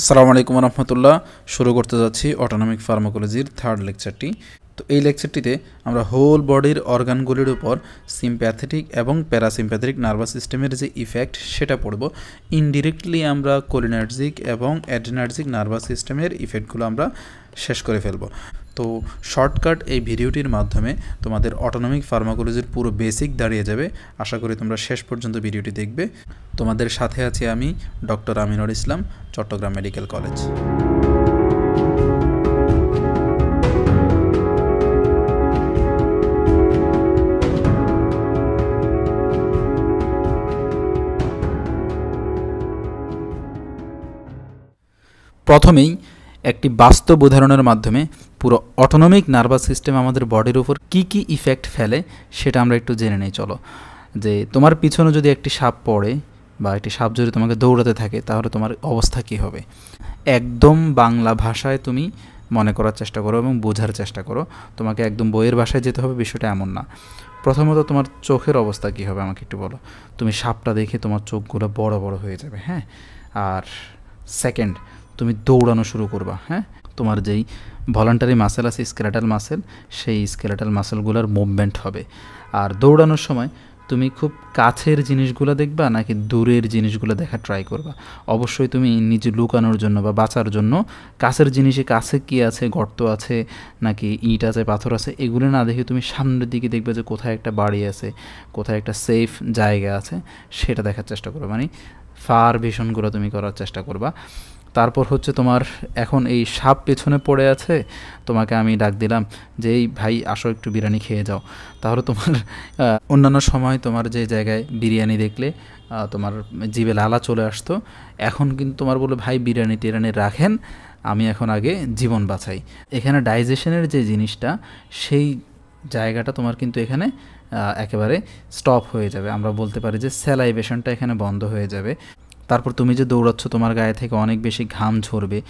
আসসালামু আলাইকুম রহমতুল্লাহ। শুরু করতে যাচ্ছি অটোনমিক ফার্মাকোলজির থার্ড লেকচারটি। তো এই লেকচারটিতে আমরা হোল বডির অর্গানগুলির উপর সিম্প্যাথেটিক এবং প্যারাসিম্প্যাথেটিক নার্ভাস সিস্টেমের যে ইফেক্ট সেটা পড়ব। ইনডিরেক্টলি আমরা কোলিনার্জিক এবং অ্যাড্রিনার্জিক নার্ভাস সিস্টেমের ইফেক্টগুলো আমরা শেষ করে ফেলব। তো শর্টকাট এই ভিডিওটির মাধ্যমে তোমাদের অটোনমিক ফার্মাকোলজির পুরো বেসিক দাঁড়িয়ে যাবে। আশা করি তোমরা শেষ পর্যন্ত ভিডিওটি দেখবে। তোমাদের সাথে আছি আমি doctor Aminul Islam, Chittagong medical college. প্রথমেই একটি বাস্তব উদাহরণের মাধ্যমে পুরো অটোনমিক নার্ভাস সিস্টেম আমাদের বডির উপর কী কী ইফেক্ট ফেলে সেটা আমরা একটু জেনে নেই। চলো, যে তোমার পিছনে যদি একটি সাপ পড়ে বা একটি সাপ যদি তোমাকে দৌড়াতে থাকে তাহলে তোমার অবস্থা কী হবে? একদম বাংলা ভাষায় তুমি মনে করার চেষ্টা করো এবং বোঝার চেষ্টা করো। তোমাকে একদম বইয়ের ভাষায় যেতে হবে, বিষয়টা এমন না। প্রথমত তোমার চোখের অবস্থা কী হবে আমাকে একটু বলো। তুমি সাপটা দেখে তোমার চোখগুলো বড় বড় হয়ে যাবে, হ্যাঁ। আর সেকেন্ড, তুমি দৌড়ানো শুরু করবা, হ্যাঁ। তোমার যেই ভলান্টারি মাসেল আছে স্কেলেটাল মাসেল, সেই স্কেলেটাল মাসেলগুলোর মুভমেন্ট হবে। আর দৌড়ানোর সময় তুমি খুব কাছের জিনিসগুলো দেখবা নাকি দূরের জিনিসগুলো দেখা ট্রাই করবা? অবশ্যই তুমি নিজে লুকানোর জন্য বা বাঁচার জন্য কাছের জিনিসে কাছে কী আছে, গর্ত আছে নাকি ইট আছে, পাথর আছে, এগুলো না দেখে তুমি সামনের দিকে দেখবে যে কোথায় একটা বাড়ি আছে, কোথায় একটা সেফ জায়গা আছে, সেটা দেখার চেষ্টা করবা। মানে ফার ভিশনগুলো তুমি করার চেষ্টা করবা। তারপর হচ্ছে তোমার এখন এই সাপ পেছনে পড়ে আছে, তোমাকে আমি ডাক দিলাম যে এই ভাই আসো একটু বিরিয়ানি খেয়ে যাও। তাহলে তোমার অন্যান্য সময় তোমার যে জায়গায় বিরিয়ানি দেখলে তোমার জিভে লালা চলে আসতো, এখন কিন্তু তোমার বলে ভাই বিরিয়ানি টিরিয়ানি রাখেন, আমি এখন আগে জীবন বাঁচাই। এখানে ডাইজেশনের যে জিনিসটা, সেই জায়গাটা তোমার কিন্তু এখানে একেবারে স্টপ হয়ে যাবে। আমরা বলতে পারি যে স্যালাইভেশনটা এখানে বন্ধ হয়ে যাবে। তারপর তুমি যে দৌড়াচ্ছ তোমার গায়ে থেকে অনেক বেশি ঘাম ঝরবে,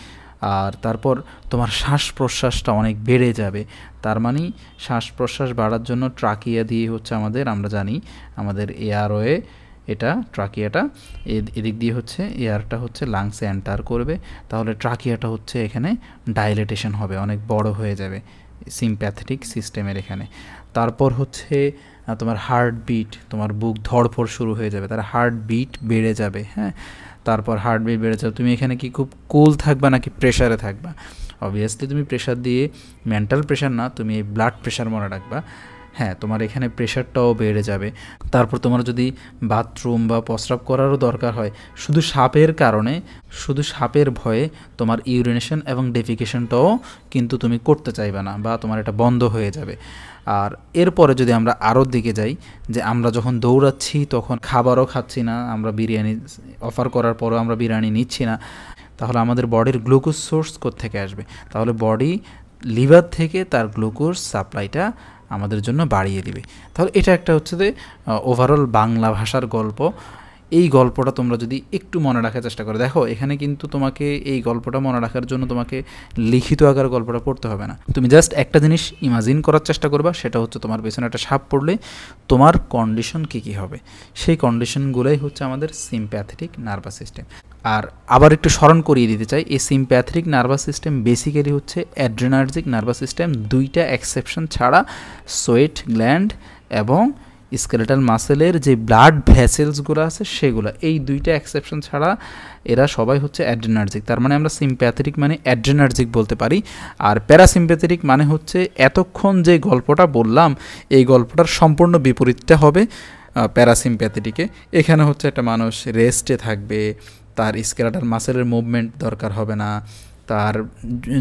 আর তারপর তোমার শ্বাস প্রশ্বাসটা অনেক বেড়ে যাবে। তার মানে শ্বাস প্রশ্বাস বাড়ার জন্য ট্রাকিয়া দিয়ে হচ্ছে আমরা জানি আমাদের এয়ারওয়ে, এটা ট্রাকিয়াটা এদিক দিয়ে হচ্ছে এয়ারটা হচ্ছে লাংসে এন্টার করবে, তাহলে ট্রাকিয়াটা হচ্ছে এখানে ডাইলেটেশন হবে, অনেক বড় হয়ে যাবে সিম্প্যাথেটিক সিস্টেমের এখানে। তারপর হচ্ছে তোমার হার্টবিট, তোমার বুক ধড়ফড় শুরু হয়ে যাবে, তার হার্টবিট বেড়ে যাবে, হ্যাঁ। তারপর হার্টবিট বেড়ে যাবে, তুমি এখানে কি খুব কুল থাকবা নাকি প্রেশারে থাকবা? অবভিয়াসলি তুমি প্রেশার দিয়ে, মেন্টাল প্রেশার না, তুমি এই ব্লাড প্রেশার মনে রাখবা, হ্যাঁ। তোমার এখানে প্রেশারটাও বেড়ে যাবে। তারপর তোমার যদি বাথরুম বা প্রস্রাব করারও দরকার হয়, শুধু সাপের কারণে, শুধু সাপের ভয়ে তোমার ইউরিনেশন এবং ডেফিকেশনটাও কিন্তু তুমি করতে চাইবে না, বা তোমার এটা বন্ধ হয়ে যাবে। আর এরপরে যদি আমরা আরও দিকে যাই, যে আমরা যখন দৌড়াচ্ছি তখন খাবারও খাচ্ছি না, আমরা বিরিয়ানি অফার করার পরও আমরা বিরিয়ানি নিচ্ছি না, তাহলে আমাদের বডির গ্লুকোজ সোর্স কোত্থেকে আসবে? তাহলে বডি লিভার থেকে তার গ্লুকোজ সাপ্লাইটা আমাদের জন্য বাড়িয়ে দিবে। তাহলে এটা একটা হচ্ছে যে ওভারঅল বাংলা ভাষার গল্প। এই গল্পটা তোমরা যদি একটু মনে রাখার চেষ্টা করো, দেখো এখানে কিন্তু তোমাকে এই গল্পটা মনে রাখার জন্য তোমাকে লিখিত আকার গল্পটা পড়তে হবে না। তুমি জাস্ট একটা জিনিস ইমাজিন করার চেষ্টা করবা, সেটা হচ্ছে তোমার পেছনে একটা সাপ পড়লে তোমার কন্ডিশন কী হবে। সেই কন্ডিশনগুলোই হচ্ছে আমাদের সিম্প্যাথেটিক নার্ভাস সিস্টেম। আর আবার একটু স্মরণ করিয়ে দিতে চাই, এই সিম্প্যাথেটিক নার্ভাস সিস্টেম বেসিক্যালি হচ্ছে অ্যাড্রিনার্জিক নার্ভাস সিস্টেম, দুইটা এক্সেপশন ছাড়া, সোয়েট গ্ল্যান্ড এবং স্কেলেটাল মাসেলের যে ব্লাড ভেসেলসগুলো আছে সেগুলো, এই দুইটা এক্সেপশন ছাড়া এরা সবাই হচ্ছে অ্যাড্রিনার্জিক। তার মানে আমরা সিম্প্যাথেটিক মানে অ্যাড্রিনার্জিক বলতে পারি। আর প্যারাসিম্প্যাথেটিক মানে হচ্ছে এতক্ষণ যে গল্পটা বললাম এই গল্পটার সম্পূর্ণ বিপরীতটা হবে প্যারাসিম্প্যাথেটিকে। এখানে হচ্ছে একটা মানুষ রেস্টে থাকবে, তার স্কেলেটাল মাসেলের মুভমেন্ট দরকার হবে না, তার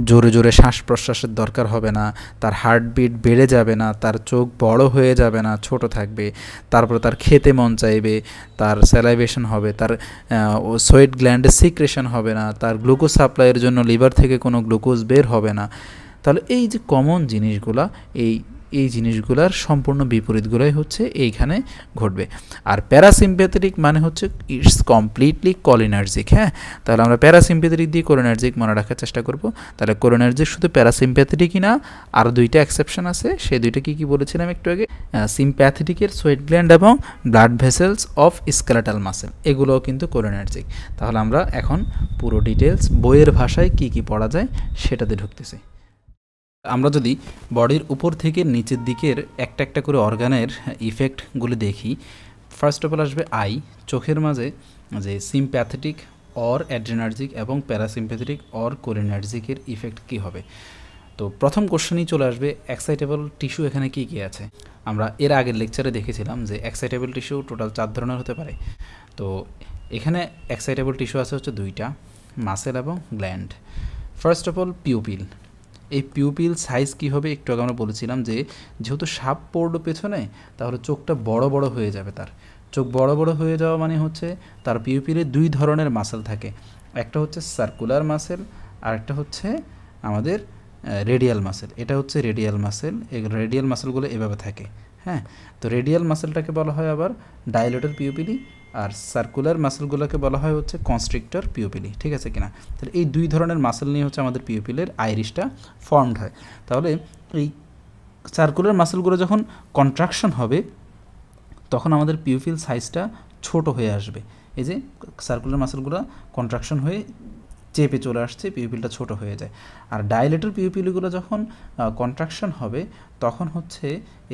জোরে জোরে শ্বাস প্রশ্বাসের দরকার হবে না, তার হার্টবিট বেড়ে যাবে না, তার চোখ বড় হয়ে যাবে না, ছোট থাকবে, তারপরে তার খেতে মন চাইবে, তার স্যালাইভেশন হবে, তার সোয়েট গ্ল্যান্ডে সিক্রেশন হবে না, তার গ্লুকোজ সাপ্লাইয়ের জন্য লিভার থেকে কোনো গ্লুকোজ বের হবে না। তাহলে এই যে কমন জিনিসগুলা, এই এই জিনিসগুলোর সম্পূর্ণ বিপরীতগুলোই হচ্ছে এইখানে ঘটবে। আর প্যারাসিম্প্যাথেটিক মানে হচ্ছে ইটস কমপ্লিটলি কোলিনার্জিক। হ্যাঁ, তাহলে আমরা প্যারাসিম্প্যাথেটিক দিয়ে কোলিনার্জিক মনে রাখার চেষ্টা করব। তাহলে কোলিনার্জিক শুধু প্যারাসিম্প্যাথেটিকই না, আর দুইটা এক্সেপশন আছে, সেই দুইটা কি কি বলেছিলাম একটু আগে, সিম্প্যাথেটিকের সোয়েট গ্ল্যান্ড এবং blood vessels of skeletal muscle, এগুলোও কিন্তু কোলিনার্জিক। তাহলে আমরা এখন পুরো ডিটেলস বইয়ের ভাষায় কি কি পড়া যায় সেটাতে ঢুকতেছি। আমরা যদি বডির উপর থেকে নিচের দিকের একটা একটা করে অর্গানের ইফেক্টগুলি দেখি, ফার্স্ট অফ অল আসবে আই, চোখের মাঝে যে সিম্প্যাথেটিক অর অ্যাড্রেনার্জিক এবং প্যারাসিম্প্যাথেটিক অর কোলিনার্জিকের ইফেক্ট কী হবে। তো প্রথম কোশ্চেনই চলে আসবে এক্সাইটেবল টিস্যু এখানে কী কী আছে। আমরা এর আগের লেকচারে দেখেছিলাম যে এক্সাইটেবল টিস্যু টোটাল 4 ধরনের হতে পারে। তো এখানে এক্সাইটেবল টিস্যু আছে হচ্ছে 2টা, মাসেল এবং gland. First of all pupil. এই পিউপিল সাইজ কী হবে একটু আগে আমরা বলেছিলাম যে যেহেতু সাপ পড়লো পেছনে, তাহলে চোখটা বড় বড় হয়ে যাবে। তার চোখ বড় বড় হয়ে যাওয়া মানে হচ্ছে তার পিউপিলে 2 ধরনের মাসেল থাকে, একটা হচ্ছে সার্কুলার মাসেল আর একটা হচ্ছে আমাদের রেডিয়াল মাসেল। এটা হচ্ছে রেডিয়াল মাসেল, এই রেডিয়াল মাসেলগুলো এভাবে থাকে। হ্যাঁ, তো রেডিয়াল মাসেলটাকে বলা হয় আবার ডাইলেটর পিউপিলি, আর সার্কুলার মাসেলগুলোকে বলা হয় হচ্ছে কনস্ট্রিক্টর পিউপিলি। ঠিক আছে কিনা? তাহলে এই 2 ধরনের মাসেল নিয়ে হচ্ছে আমাদের পিউপিলের আইরিশটা ফর্মড হয়। তাহলে এই সার্কুলার মাসেলগুলো যখন কন্ট্রাকশন হবে তখন আমাদের পিউপিল সাইজটা ছোট হয়ে আসবে। এই যে সার্কুলার মাসেলগুলো কন্ট্রাকশন হয়ে চেপে চলে আসছে, পিউপিলটা ছোট হয়ে যায়। আর ডাইলেটর পিউপিলগুলো যখন কন্ট্রাকশন হবে তখন হচ্ছে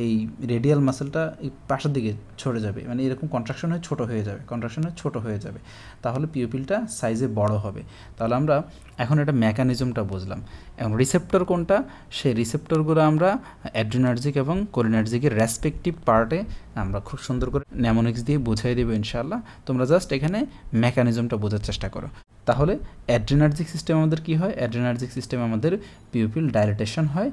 এই রেডিয়াল মাসেলটা এই পাশের দিকে ছড়ে যাবে, মানে এরকম কন্ট্রাকশন হয়ে ছোট হয়ে যাবে, কন্ট্রাকশন হয়ে ছোট হয়ে যাবে, তাহলে পিউপিলটা সাইজে বড় হবে। তাহলে আমরা এখন এটা মেকানিজমটা বুঝলাম। এখন রিসেপ্টর কোনটা, সেই রিসেপ্টরগুলো আমরা অ্যাড্রিনার্জিক এবং কোলিনার্জিকের রেসপেক্টিভ পার্টে আমরা খুব সুন্দর করে নেমোনিক্স দিয়ে বুঝিয়ে দেবো ইনশাআল্লাহ। তোমরা জাস্ট এখানে মেকানিজমটা বোঝার চেষ্টা করো। তাহলে অ্যাড্রিনার্জিক সিস্টেম আমাদের কি হয়, অ্যাড্রিনার্জিক সিস্টেম আমাদের পিউপিল ডাইলেটেশন হয়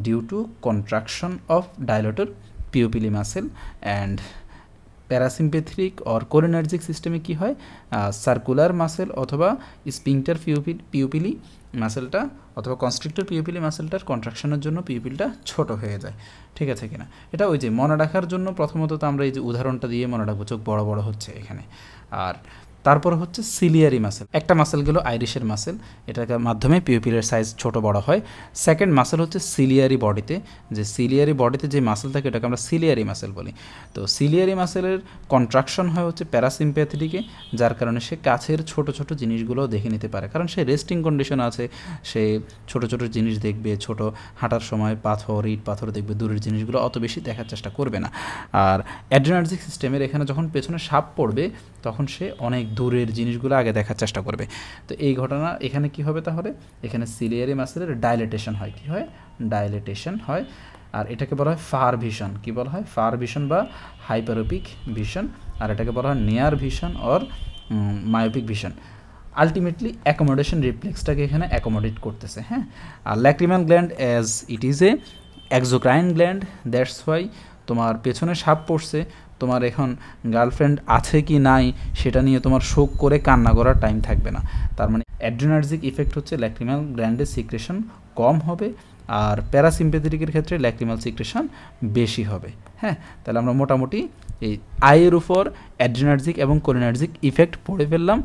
due to contraction of dilator pupillae muscle. And parasympathetic or cholinergic সিস্টেমে কি হয়, সার্কুলার মাসেল অথবা স্পিংটার পিউপিলি মাসেলটা অথবা কনস্ট্রিক্টর পিউপিলি মাসেলটার কন্ট্রাকশনের জন্য পিউপিলটা ছোট হয়ে যায়। ঠিক আছে কিনা? এটা ওই যে মনে রাখার জন্য প্রথমত তো আমরা এই যে উদাহরণটা দিয়ে মনে রাখবো, চোখ বড় বড় হচ্ছে এখানে। আর তারপর হচ্ছে সিলিয়ারি মাসেল, একটা মাসেল গেল আইরিশের মাসেল, এটার মাধ্যমে পিউপিলের সাইজ ছোট বড় হয়। সেকেন্ড মাসেল হচ্ছে সিলিয়ারি বডিতে, যে সিলিয়ারি বডিতে যে মাসেল থাকে এটাকে আমরা সিলিয়ারি মাসেল বলি। তো সিলিয়ারি মাসেলের কন্ট্রাকশন হয় হচ্ছে প্যারাসিম্প্যাথেটিকে, যার কারণে সে কাছের ছোট ছোট জিনিসগুলোও দেখে নিতে পারে, কারণ সে রেস্টিং কন্ডিশন আছে, সে ছোট ছোট জিনিস দেখবে, ছোট হাঁটার সময় পাথর ইট পাথর দেখবে, দূরের জিনিসগুলো অত বেশি দেখার চেষ্টা করবে না। আর অ্যাড্রিনার্জিক সিস্টেমের এখানে যখন পেছনে সাপ পড়বে তখন সে অনেক দূরের জিনিসগুলো আগে দেখার চেষ্টা করবে। তো এই ঘটনা এখানে কি হবে, তাহলে এখানে সিলিয়ারি মাসেলের ডাইলেটেশন হয়। কি হয়? ডাইলেটেশন হয়। আর এটাকে বলা হয় ফার ভিশন। কি বলা হয়? ফার ভিশন বা হাইপারোপিক ভিশন। আর এটাকে বলা হয় near vision or myopic vision. Ultimately accommodation রিফ্লেক্সটাকে এখানে অ্যাকোমোডেট করতেছে। হ্যাঁ, আর lacrimal gland as it is a exocrine gland, that's why তোমার পেছনে সাপ পড়ছে, তোমার এখন গার্লফ্রেন্ড আছে কি নাই সেটা নিয়ে তোমার শোক করে কান্না করার টাইম থাকবে না। তার মানে অ্যাড্রিনার্জিক ইফেক্ট হচ্ছে ল্যাক্রিমাল গ্ল্যান্ডের সিক্রেশন কম হবে, আর প্যারাসিম্প্যাথেটিকের ক্ষেত্রে ল্যাক্রিমাল সিক্রেশন বেশি হবে। হ্যাঁ, তাহলে আমরা মোটামুটি এই আয়ের উপর অ্যাড্রিনার্জিক এবং কোলিনার্জিক ইফেক্ট পড়ে ফেললাম।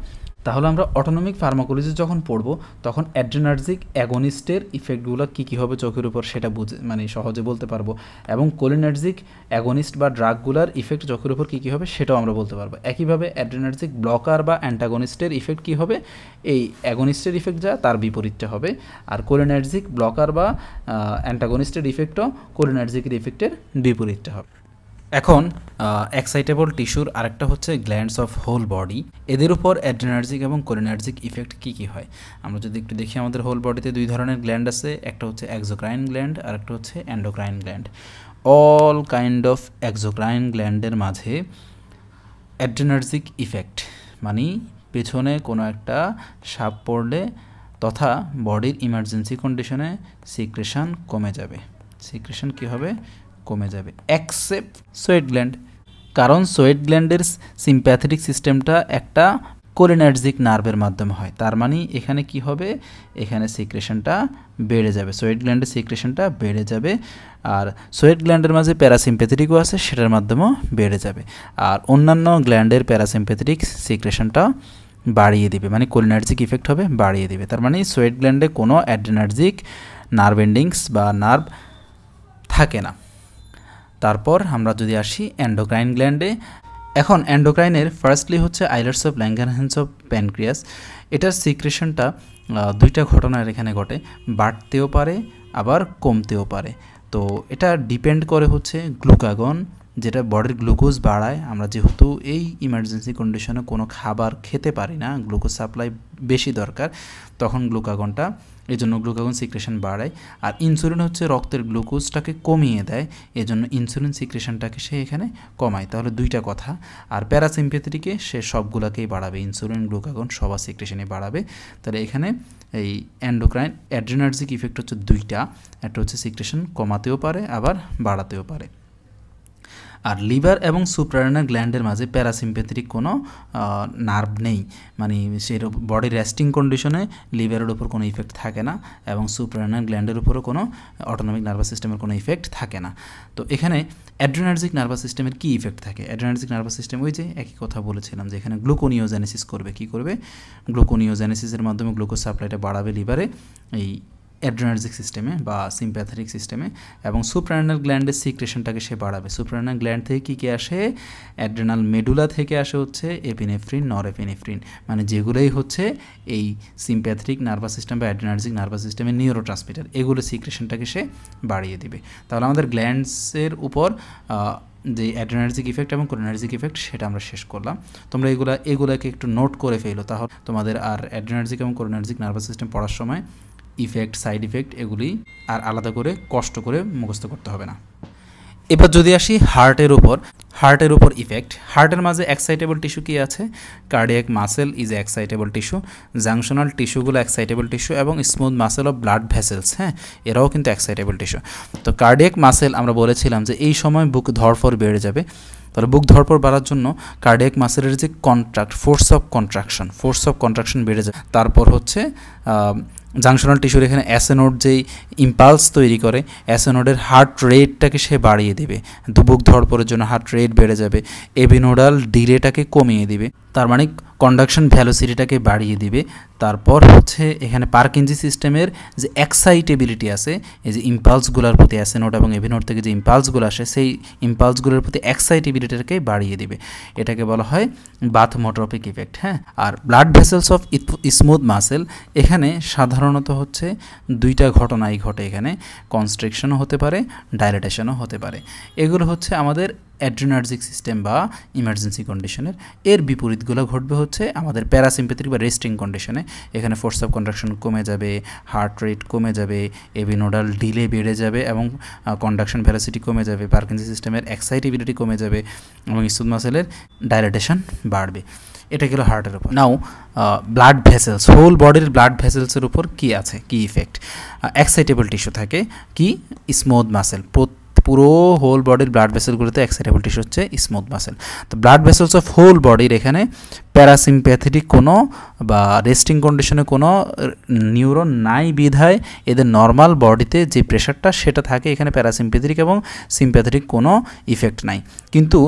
তাহলে আমরা অটোনমিক ফার্মাকোলজি যখন পড়ব তখন অ্যাড্রিনার্জিক অ্যাগনিস্টের ইফেক্টগুলো কী কী হবে চোখের উপর সেটা মানে সহজে বলতে পারবো, এবং কোলিনার্জিক অ্যাগনিস্ট বা ড্রাগগুলার ইফেক্ট চোখের উপর কী কী হবে সেটাও আমরা বলতে পারবো। একইভাবে অ্যাড্রিনার্জিক ব্লকার বা অ্যান্টাগনিস্টের ইফেক্ট কী হবে, এই অ্যাগনিস্টের ইফেক্ট যা তার বিপরীতটা হবে। আর কোলিনার্জিক ব্লকার বা অ্যান্টাগনিস্টের ইফেক্টও কোলিনার্জিকের ইফেক্টের বিপরীতটা হবে। এখন এক্সাইটেবল টিস্যুর আরেকটা হচ্ছে গ্ল্যান্ডস অফ হোল বডি, এদের উপর অ্যাড্রিনার্জিক এবং কোলিনার্জিক ইফেক্ট কী কী হয় আমরা যদি একটু দেখি। আমাদের হোল বডিতে 2 ধরনের গ্ল্যান্ড আছে, একটা হচ্ছে এক্সোক্রাইন গ্ল্যান্ড আর একটা হচ্ছে endocrine gland. All kind of exocrine গ্ল্যান্ডের মাঝে অ্যাড্রিনার্জিক ইফেক্ট মানে পেছনে কোনো একটা সাপ পড়লে তথা বডির ইমার্জেন্সি কন্ডিশনে সিক্রেশন কমে যাবে। সিক্রেশন কী হবে? কমে যাবে, এক্সেপ্ট সোয়েট গ্ল্যান্ড, কারণ সোয়েট গ্ল্যান্ডের সিম্প্যাথেটিক সিস্টেমটা একটা কোলিনার্জিক নার্ভের মাধ্যমে হয়। তার মানে এখানে কি হবে, এখানে সিক্রেশনটা বেড়ে যাবে, সোয়েট গ্ল্যান্ডের সিক্রেশনটা বেড়ে যাবে। আর সোয়েট গ্ল্যান্ডের মাঝে প্যারাসিম্প্যাথেটিকও আছে, সেটার মাধ্যমেও বেড়ে যাবে। আর অন্যান্য গ্ল্যান্ডের প্যারাসিম্প্যাথেটিক সিক্রেশনটা বাড়িয়ে দিবে, মানে কোলিনার্জিক ইফেক্ট হবে, বাড়িয়ে দিবে। তার মানে সোয়েট গ্ল্যান্ডে কোনো অ্যাড্রেনার্জিক নার্ভ এন্ডিংস বা নার্ভ থাকে না। তারপর আমরা যদি আসি এন্ডোক্রাইন গ্ল্যান্ডে, এখন এন্ডোক্রাইনের ফার্স্টলি হচ্ছে islets of Langerhans of pancreas. এটার সিক্রেশনটা দুইটা ঘটনার এখানে ঘটে, বাড়তেও পারে আবার কমতেও পারে। তো এটা ডিপেন্ড করে হচ্ছে গ্লুকাগন, যেটা বডির গ্লুকোজ বাড়ায়। আমরা যেহেতু এই ইমার্জেন্সি কন্ডিশনে কোনো খাবার খেতে পারি না, গ্লুকোজ সাপ্লাই বেশি দরকার, তখন গ্লুকাগনটা, এই জন্য গ্লুকাগন সিক্রেশন বাড়ায়। আর ইনসুলিন হচ্ছে রক্তের গ্লুকোজটাকে কমিয়ে দেয়, এজন্য ইনসুলিন সিক্রেশনটাকে সে এখানে কমায়। তাহলে দুইটা কথা। আর প্যারাসিম্প্যাথেটিকে সে সবগুলাকেই বাড়াবে, ইনসুলিন গ্লুকাগন সবার সিক্রেশনই বাড়াবে। তাহলে এখানে এই এন্ডোক্রাইন অ্যাড্রেনার্জিক ইফেক্ট হচ্ছে দুইটা, একটা হচ্ছে সিক্রেশন কমাতেও পারে আবার বাড়াতেও পারে। আর লিভার এবং সুপ্রারেনাল গ্ল্যান্ডের মাঝে প্যারাসিম্প্যাথেটিক কোনো নার্ভ নেই, মানে সে বডি রেস্টিং কন্ডিশনে লিভারের উপর কোনো ইফেক্ট থাকে না এবং সুপ্রারেনাল গ্ল্যান্ডের উপরও কোনো অটোনমিক নার্ভাস সিস্টেমের কোনো ইফেক্ট থাকে না। তো এখানে অ্যাড্রেনার্জিক নার্ভাস সিস্টেমের কী ইফেক্ট থাকে? অ্যাড্রেনার্জিক নার্ভাস সিস্টেম ওই যে একই কথা বলেছিলাম যে এখানে গ্লুকোনিওজেনেসিস করবে। কী করবে? গ্লুকোনিওজেনেসিসের মাধ্যমে গ্লুকোজ সাপ্লাইটা বাড়াবে লিভারে, এই অ্যাড্রেনার্জিক সিস্টেমে বা সিম্প্যাথেটিক সিস্টেমে, এবং সুপ্রারেনাল গ্ল্যান্ডের সিক্রেশনটাকে সে বাড়াবে। সুপ্রারেনাল গ্ল্যান্ড থেকে কী কী আসে? অ্যাড্রেনাল মেডুলা থেকে আসে হচ্ছে এপিনেফ্রিন, নরএপিনেফ্রিন, মানে যেগুলোই হচ্ছে এই সিম্প্যাথেটিক নার্ভাস সিস্টেম বা অ্যাড্রেনার্জিক নার্ভাস সিস্টেমের নিউরো ট্রান্সমিটার, এগুলো সিক্রেশনটাকে সে বাড়িয়ে দিবে। তাহলে আমাদের গ্ল্যান্ডসের উপর যে অ্যাড্রেনার্জিক ইফেক্ট এবং কোলিনার্জিক ইফেক্ট সেটা আমরা শেষ করলাম। তোমরা এগুলাকে একটু নোট করে ফেলো, তাহলে তোমাদের আর অ্যাড্রেনার্জিক এবং কোলিনার্জিক নার্ভাস সিস্টেম পড়ার সময় ইফেক্ট, সাইড ইফেক্ট এগুলি আর আলাদা করে কষ্ট করে মুখস্থ করতে হবে না। এবার যদি আসি হার্টের উপর ইফেক্ট। হার্টের মাঝে এক্সাইটেবল টিস্যু কি আছে? Cardiac muscle is excitable tissue, junctional টিস্যুগুলো এক্সাইটেবল টিস্যু এবং smooth muscle of blood vessels, হ্যাঁ, এরাও কিন্তু এক্সাইটেবল টিস্যু। তো কার্ডিয়াক মাসেল আমরা বলেছিলাম যে এই সময় বুক ধড়ফড় বেড়ে যাবে। তাহলে বুক ধড়ফড় বাড়ার জন্য কার্ডিয়াক মাসেলের যে ফোর্স অফ কন্ট্রাকশন বেড়ে যায়। তারপর হচ্ছে জাংশনাল টিস্যুর এখানে অ্যাসেনোড যেই ইম্পালস তৈরি করে, অ্যাসেনোডের হার্ট রেটটাকে সে বাড়িয়ে দেবে, বুক ধড়ফড়ের জন্য হার্ট রেট বেড়ে যাবে। এভিনোডাল ডিলেটাকে কমিয়ে দিবে, তার মানে কন্ডাকশন ভ্যালোসিটিটাকে বাড়িয়ে দিবে। তারপর হচ্ছে এখানে পার্কিনজি সিস্টেমের যে এক্সাইটেবিলিটি আছে, এই যে ইম্পালসগুলোর প্রতি অ্যাসেনোড এবং এভিনোড থেকে যে ইম্পালসগুলো আসে, সেই ইম্পালসগুলোর প্রতি এক্সাইটেবিলিটিটাকে বাড়িয়ে দিবে। এটাকে বলা হয় বাথমোট্রপিক ইফেক্ট, হ্যাঁ। আর blood vessels of smooth muscle, এখানে সাধারণত হচ্ছে দুইটা ঘটনাই ঘটে, এখানে কনস্ট্রিকশনও হতে পারে, ডাইলেটেশনও হতে পারে। এগুলো হচ্ছে আমাদের অ্যাড্রেনার্জিক সিস্টেম বা ইমার্জেন্সি কন্ডিশনের। এর বিপরীতগুলো ঘটবে হচ্ছে আমাদের প্যারাসিম্প্যাথেটিক বা রেস্টিং কন্ডিশনে। এখানে ফোর্স অফ কন্ট্রাকশন কমে যাবে, হার্ট রেট কমে যাবে, এভিনোডাল ডিলে বেড়ে যাবে এবং কন্ডাকশন ভেলোসিটি কমে যাবে, পার্কিনজি সিস্টেমের এক্সাইটেবিলিটি কমে যাবে এবং স্মুথ মাসেলের ডাইলেটেশন বাড়বে। এটা গেল হার্টের উপর। নাও ব্লাড ভেসেলস, হোল বডির ব্লাড ভেসেলসের উপর কী আছে, কী ইফেক্ট? এক্সাইটেবল টিস্যু থাকে, কি? Smooth muscle. পুরো হোল বডির ব্লাড ভেসেলগুলোতে এক্সাইটেবল টিস্যু হচ্ছে স্মুথ মাসেল। তো ব্লাড ভেসেলস অফ হোল বডির এখানে প্যারাসিম্প্যাথেটিক কোনো বা রেস্টিং কন্ডিশনে কোনো নিউরন নাই বিধায় এদের নর্মাল বডিতে যে প্রেশারটা সেটা থাকে, এখানে প্যারাসিম্প্যাথেটিক এবং সিম্প্যাথেটিক কোনো ইফেক্ট নাই। কিন্তু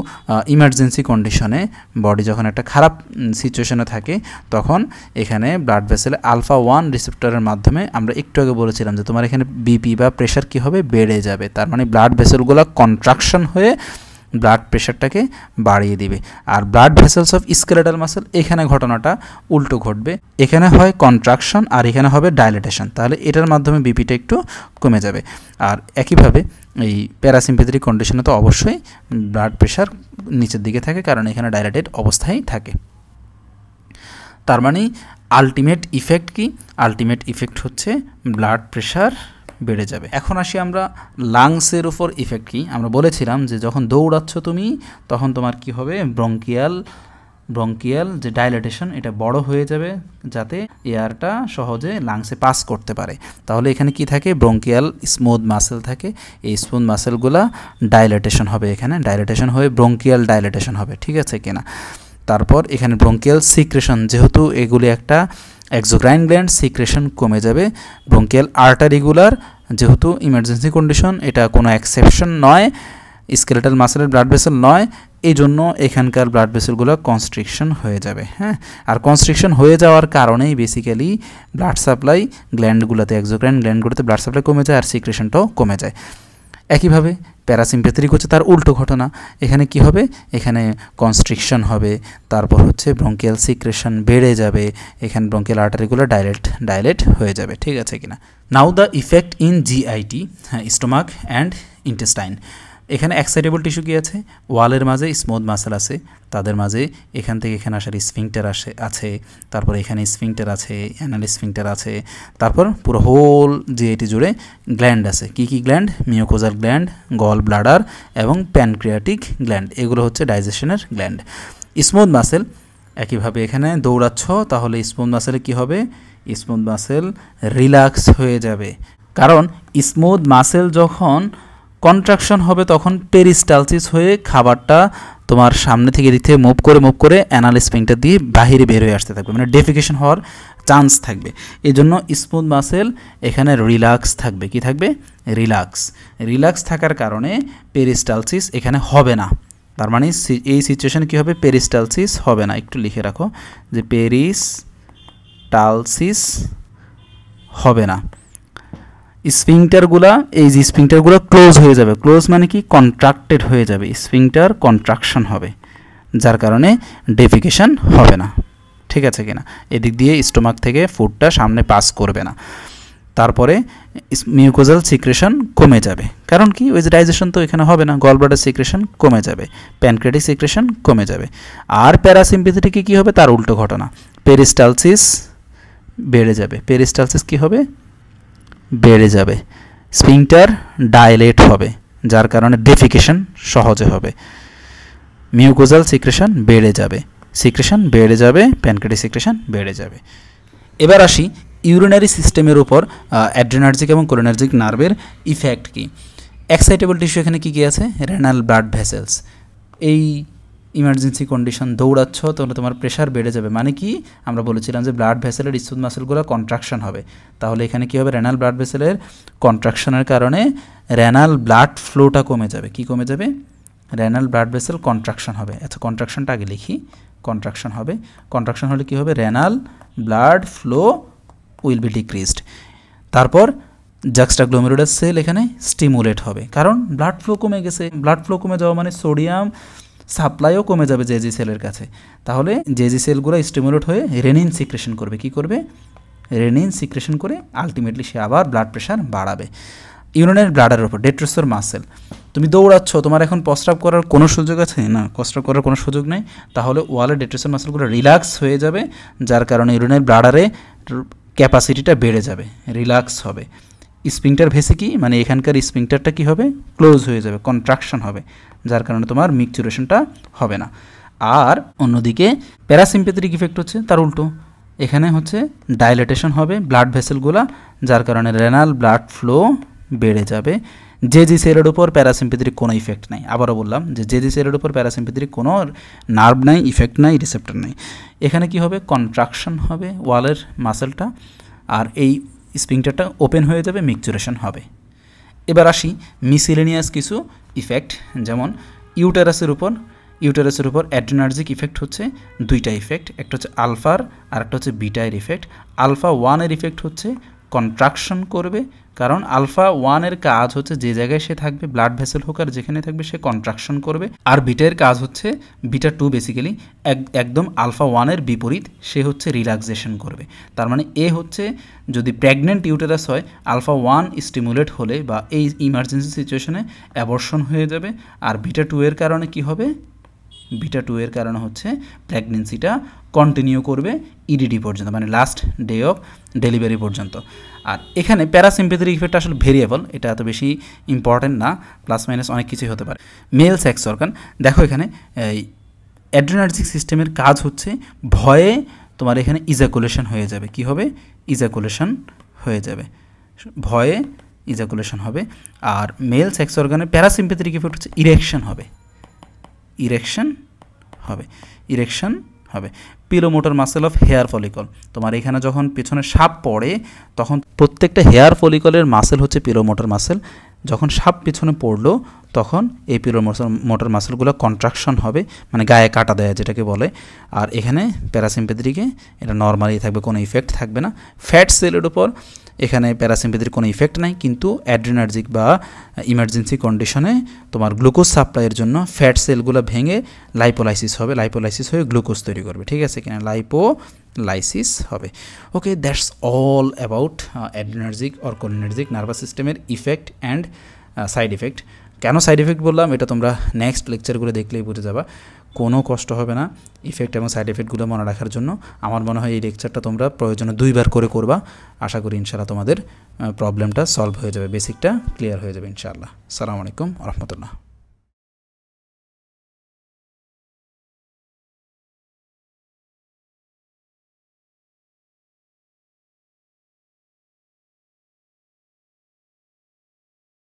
ইমার্জেন্সি কন্ডিশনে বডি যখন একটা খারাপ সিচুয়েশনে থাকে তখন এখানে ব্লাড ভেসেলে আলফা 1 রিসেপ্টরের মাধ্যমে, আমরা একটু আগে বলেছিলাম যে তোমার এখানে বিপি বা প্রেশার কী হবে, বেড়ে যাবে। তার মানে ব্লাড ভেসেলগুলো কন্ট্রাকশন হয়ে ব্লাড প্রেশারটাকে বাড়িয়ে দিবে। আর blood vessels of skeletal muscle, এখানে ঘটনাটা উল্টো ঘটবে, এখানে হয় কন্ট্রাকশন আর এখানে হবে ডাইলেটেশন, তাহলে এটার মাধ্যমে বিপিটা একটু কমে যাবে। আর একইভাবে এই প্যারাসিম্প্যাথেটিক কন্ডিশনে তো অবশ্যই ব্লাড প্রেশার নিচের দিকে থাকে, কারণ এখানে ডাইলেটেড অবস্থায় থাকে। তার মানে আলটিমেট ইফেক্ট কি? আলটিমেট ইফেক্ট হচ্ছে ব্লাড প্রেশার বেড়ে যাবে। এখন আসি আমরা লাংসের উপর ইফেক্ট কি। আমরা বলেছিলাম যে যখন দৌড়াচ্ছ তুমি তখন তোমার কি হবে, ব্রঙ্কিয়াল যে ডাইলেটেশন এটা বড় হয়ে যাবে যাতে এয়ারটা সহজে লাংসে পাস করতে পারে। তাহলে এখানে কি থাকে, ব্রঙ্কিয়াল স্মুথ মাসেল থাকে, এই স্মুথ মাসেলগুলা ডাইলেটেশন হবে, এখানে ডাইলেটেশন হয়ে ব্রঙ্কিয়াল ডাইলেটেশন হবে, ঠিক আছে কিনা? তারপর এখানে ব্রঙ্কিয়াল সিক্রেশন, যেহেতু এগুলি একটা এক্সোক্রাইন গ্ল্যান্ড, সিক্রেশন কমে যাবে। ব্রঙ্কিয়াল আর্টারিগুলার, যেহেতু ইমার্জেন্সি কন্ডিশন, এটা কোনো এক্সেপশন নয়, স্কেলেটাল মাসেলের ব্লাড ভেসেল নয়, এই জন্য এখানকার ব্লাড ভেসেলগুলো কনস্ট্রিকশন হয়ে যাবে। হ্যাঁ, আর কনস্ট্রিকশন হয়ে যাওয়ার কারণেই বেসিক্যালি ব্লাড সাপ্লাই গ্ল্যান্ডগুলোতে, এক্সোক্রাইন গ্ল্যান্ডগুলোতে ব্লাড সাপ্লাই কমে যায় আর সিক্রেশনটাও কমে যায়। একইভাবে প্যারাসিম্প্যাথেটিক হচ্ছে তার উল্টো ঘটনা। এখানে কি হবে, এখানে কনস্ট্রিকশন হবে, তারপর হচ্ছে ব্রঙ্কিয়াল সিক্রেশন বেড়ে যাবে, এখানে ব্রঙ্কিয়াল আর্টারিগুলো ডাইলেট হয়ে যাবে। ঠিক আছে কিনা? নাও দ্য ইফেক্ট ইন জিআইটি, হ্যাঁ, স্টোমাক অ্যান্ড ইন্টেস্টাইন। এখানে এক্সাইটেবল টিস্যু কি আছে, ওয়ালের মাঝে স্মুথ মাসেল আছে, তাদের মাঝে এখান থেকে এখানে আসার স্ফিংক্টার আছে, তারপর এখানে স্ফিংক্টার আছে, অ্যানাল স্ফিংক্টার আছে, তারপর পুরো হোল জিআইটি জুড়ে গ্ল্যান্ড আছে। কি কি gland? Mucosal gland, gall bladder এবং প্যানক্রিয়াটিক গ্ল্যান্ড, এগুলো হচ্ছে ডাইজেশনের গ্ল্যান্ড। স্মুথ মাসেল, একইভাবে এখানে দৌড়াচ্ছ তাহলে স্মুথ মাসেলে কি হবে, স্মুথ মাসেল রিল্যাক্স হয়ে যাবে, কারণ স্মুথ মাসেল যখন কন্ট্রাকশন হবে তখন পেরিস্টালসিস হয়ে খাবারটা তোমার সামনে থেকে দিতে মুভ করে অ্যানাল স্ফিংক্টার দিয়ে বাহিরে বের হয়ে আসতে থাকবে, মানে ডেফিকেশন হওয়ার চান্স থাকবে। এই জন্য স্মুথ মাসেল এখানে রিল্যাক্স থাকবে। কি থাকবে? রিল্যাক্স থাকার কারণে পেরিস্টালসিস এখানে হবে না। তার মানে এই সিচুয়েশনে কী হবে, পেরিস্টালসিস হবে না। একটু লিখে রাখো যে পেরিস্টালসিস হবে না। স্ফিংক্টারগুলা, এই যে স্ফিংক্টারগুলো ক্লোজ হয়ে যাবে। ক্লোজ মানে কি? কন্ট্রাক্টেড হয়ে যাবে, স্ফিংক্টার কন্ট্রাকশন হবে, যার কারণে ডেফিকেশন হবে না। ঠিক আছে কিনা? এদিক দিয়ে স্টোমাক থেকে ফুডটা সামনে পাস করবে না। তারপরে মিউকোজাল সিক্রেশন কমে যাবে, কারণ কি? ওই যে ডাইজেশন তো এখানে হবে না, গল ব্লাডার সিক্রেশন কমে যাবে, প্যানক্রিয়াটিক সিক্রেশন কমে যাবে। আর প্যারাসিম্প্যাথেটিকে কি হবে? তার উল্টো ঘটনা, পেরিস্টালসিস বেড়ে যাবে। পেরিস্টালসিস কি হবে? বেড়ে যাবে। স্ফিংক্টার ডাইলেট হবে, যার কারণে ডেফিকেশন সহজে হবে। মিউকোজাল সিক্রেশন বেড়ে যাবে, প্যানক্রিয়াটিক সিক্রেশন বেড়ে যাবে। এবার আসি ইউরিনারি সিস্টেমের উপর অ্যাড্রেনার্জিক এবং কোলিনার্জিক নার্ভের ইফেক্ট কি। এক্সাইটেবল টিস্যু এখানে কি কি আছে? Renal blood vessels. এই ইমার্জেন্সি কন্ডিশন, দৌড়াচ্ছ তাহলে তোমার প্রেশার বেড়ে যাবে, মানে কি? আমরা বলেছিলাম যে ব্লাড ভেসেলের স্মুথ মাসেলগুলো কন্ট্রাকশন হবে, তাহলে এখানে কি হবে? রেনাল ব্লাড ভেসেলের কন্ট্রাকশনের কারণে রেনাল ব্লাড ফ্লোটা কমে যাবে। কি কমে যাবে? রেনাল ব্লাড ভেসেল কন্ট্রাকশন হবে। আচ্ছা, কন্ট্রাকশনটা আগে লিখি। কন্ট্রাকশন হবে, কন্ট্রাকশন হলে কি হবে? Renal blood flow will be decreased. তারপর জাক্সটাগ্লোমেরুলার সেল এখানে স্টিমুলেট হবে, কারণ ব্লাড ফ্লো কমে গেছে। ব্লাড ফ্লো কমে যাওয়া মানে সোডিয়াম সাপ্লাইও কমে যাবে জেজি সেলের কাছে, তাহলে জেজি সেলগুলো স্টিমুলেট হয়ে রেনিন সিক্রেশন করবে। কি করবে? রেনিন সিক্রেশন করে আলটিমেটলি সে আবার ব্লাড প্রেশার বাড়াবে। ইউরিনারি ব্লাডারের উপর ডেট্রোসোর মাসেল, তুমি দৌড়াচ্ছ, তোমার এখন প্রস্রাব করার কোনো সুযোগ আছে না, প্রস্রাব করার কোনো সুযোগ নেই, তাহলে ওয়ালের ডেট্রোসোর মাসেলগুলো রিল্যাক্স হয়ে যাবে, যার কারণে ইউরিনারি ব্লাডারে ক্যাপাসিটিটা বেড়ে যাবে, রিল্যাক্স হবে। স্ফিংক্টার ভেসে কি মানে এখানকার স্ফিংক্টারটা কি হবে? ক্লোজ হয়ে যাবে, কন্ট্রাকশন হবে, যার কারণে তোমার মিকচুরেশনটা হবে না। আর অন্যদিকে প্যারাসিম্প্যাথেটিক ইফেক্ট হচ্ছে তার উল্টো, এখানে হচ্ছে ডাইলেটেশন হবে ব্লাড ভেসেলগুলা, যার কারণে রেনাল ব্লাড ফ্লো বেড়ে যাবে। জেজি সেলের উপর প্যারাসিম্প্যাথেটিক কোনো ইফেক্ট নাই। আবারও বললাম যে জেজি সেলের উপর প্যারাসিম্প্যাথেটিক কোনো নার্ভ নাই, ইফেক্ট নাই, রিসেপ্টর নাই। এখানে কি হবে? কন্ট্রাকশন হবে ওয়ালের মাসেলটা, আর এই স্ফিংক্টারটা ওপেন হয়ে যাবে, মিকচুরেশন হবে। এবার আসি মিসেলেনিয়াস কিছু ইফেক্ট, যেমন ইউটেরাসের উপর অ্যাড্রেনার্জিক ইফেক্ট হচ্ছে দুইটা ইফেক্ট, একটা হচ্ছে আলফার আর একটা হচ্ছে বিটার ইফেক্ট। আলফা 1-এর ইফেক্ট হচ্ছে কন্ট্রাকশন করবে, কারণ আলফা 1-এর কাজ হচ্ছে যে জায়গায় সে থাকবে, ব্লাড ভেসেল হোক আর যেখানে থাকবে, সে কন্ট্রাকশন করবে। আর বিটার কাজ হচ্ছে, বিটা 2 বেসিক্যালি একদম আলফা 1-এর বিপরীত, সে হচ্ছে রিল্যাক্সেশন করবে। তার মানে এ হচ্ছে, যদি প্রেগনেন্ট ইউটেরাস হয়, আলফা 1 স্টিমুলেট হলে বা এই ইমার্জেন্সি সিচুয়েশনে অ্যাবর্শন হয়ে যাবে। আর বিটা 2-এর কারণে কি হবে? বিটা 2-এর কারণে হচ্ছে প্রেগনেন্সিটা কন্টিনিউ করবে ইডিডি পর্যন্ত, মানে লাস্ট ডে অফ ডেলিভারি পর্যন্ত। আর এখানে প্যারাসিম্প্যাথেটিক ইফেক্ট আসলে ভেরিয়েবল, এটা এত বেশি ইম্পর্টেন্ট না, প্লাস মাইনাস অনেক কিছুই হতে পারে। মেল সেক্স অর্গান, দেখো এখানে অ্যাড্রেনার্জিক সিস্টেমের কাজ হচ্ছে ভয়ে তোমার এখানে ইজাকুলেশন হয়ে যাবে। কি হবে? ইজাকুলেশন হয়ে যাবে, ভয়ে ইজাকুলেশন হবে। আর মেল সেক্স অর্গানের প্যারাসিম্প্যাথেটিক ইফেক্ট হচ্ছে ইরেকশন হবে, হবে, ইরেকশন হবে। পিলোমোটর মাসেল অফ হেয়ার ফলিকল, তোমার এখানে যখন পিছনে সাপ পড়ে তখন প্রত্যেকটা হেয়ার ফলিকলের মাসেল হচ্ছে পিলোমোটর মাসেল, যখন সাপ পিছনে পড়লো তখন এই পিলোমোটর মাসেলগুলো কন্ট্রাকশন হবে, মানে গায়ে কাটা দেয় যেটাকে বলে। আর এখানে প্যারাসিম্পেথিকে এটা নর্মালি থাকবে, কোনো ইফেক্ট থাকবে না। ফ্যাট সেলের উপর এখানে প্যারাসিম্পেথির কোনো ইফেক্ট নাই, কিন্তু অ্যাড্রিনার্জিক বা ইমার্জেন্সি কন্ডিশনে তোমার গ্লুকোজ সাপ্লাইয়ের জন্য ফ্যাট সেলগুলো ভেঙে লাইপোলাইসিস হবে, লাইপোলাইসিস হয়ে গ্লুকোজ তৈরি করবে, ঠিক আছে কিনা, লাইপোলাইসিস হবে। Okay, that's all about adrenergic or cholinergic nervous সিস্টেমের ইফেক্ট অ্যান্ড সাইড ইফেক্ট। কেন সাইড ইফেক্ট বললাম এটা তোমরা নেক্সট লেকচারগুলো দেখলেই বুঝে যাবা, কোনো কষ্ট হবে না ইফেক্ট এবং সাইড ইফেক্টগুলো মনে রাখার জন্য। আমার মনে হয় এই লেকচারটা তোমরা প্রয়োজনে 2 বার করে করবা, আশা করি ইনশাআল্লাহ তোমাদের প্রবলেমটা সলভ হয়ে যাবে, বেসিকটা ক্লিয়ার হয়ে যাবে ইনশাআল্লাহ। আসসালামু আলাইকুম ওয়া রাহমাতুল্লাহ।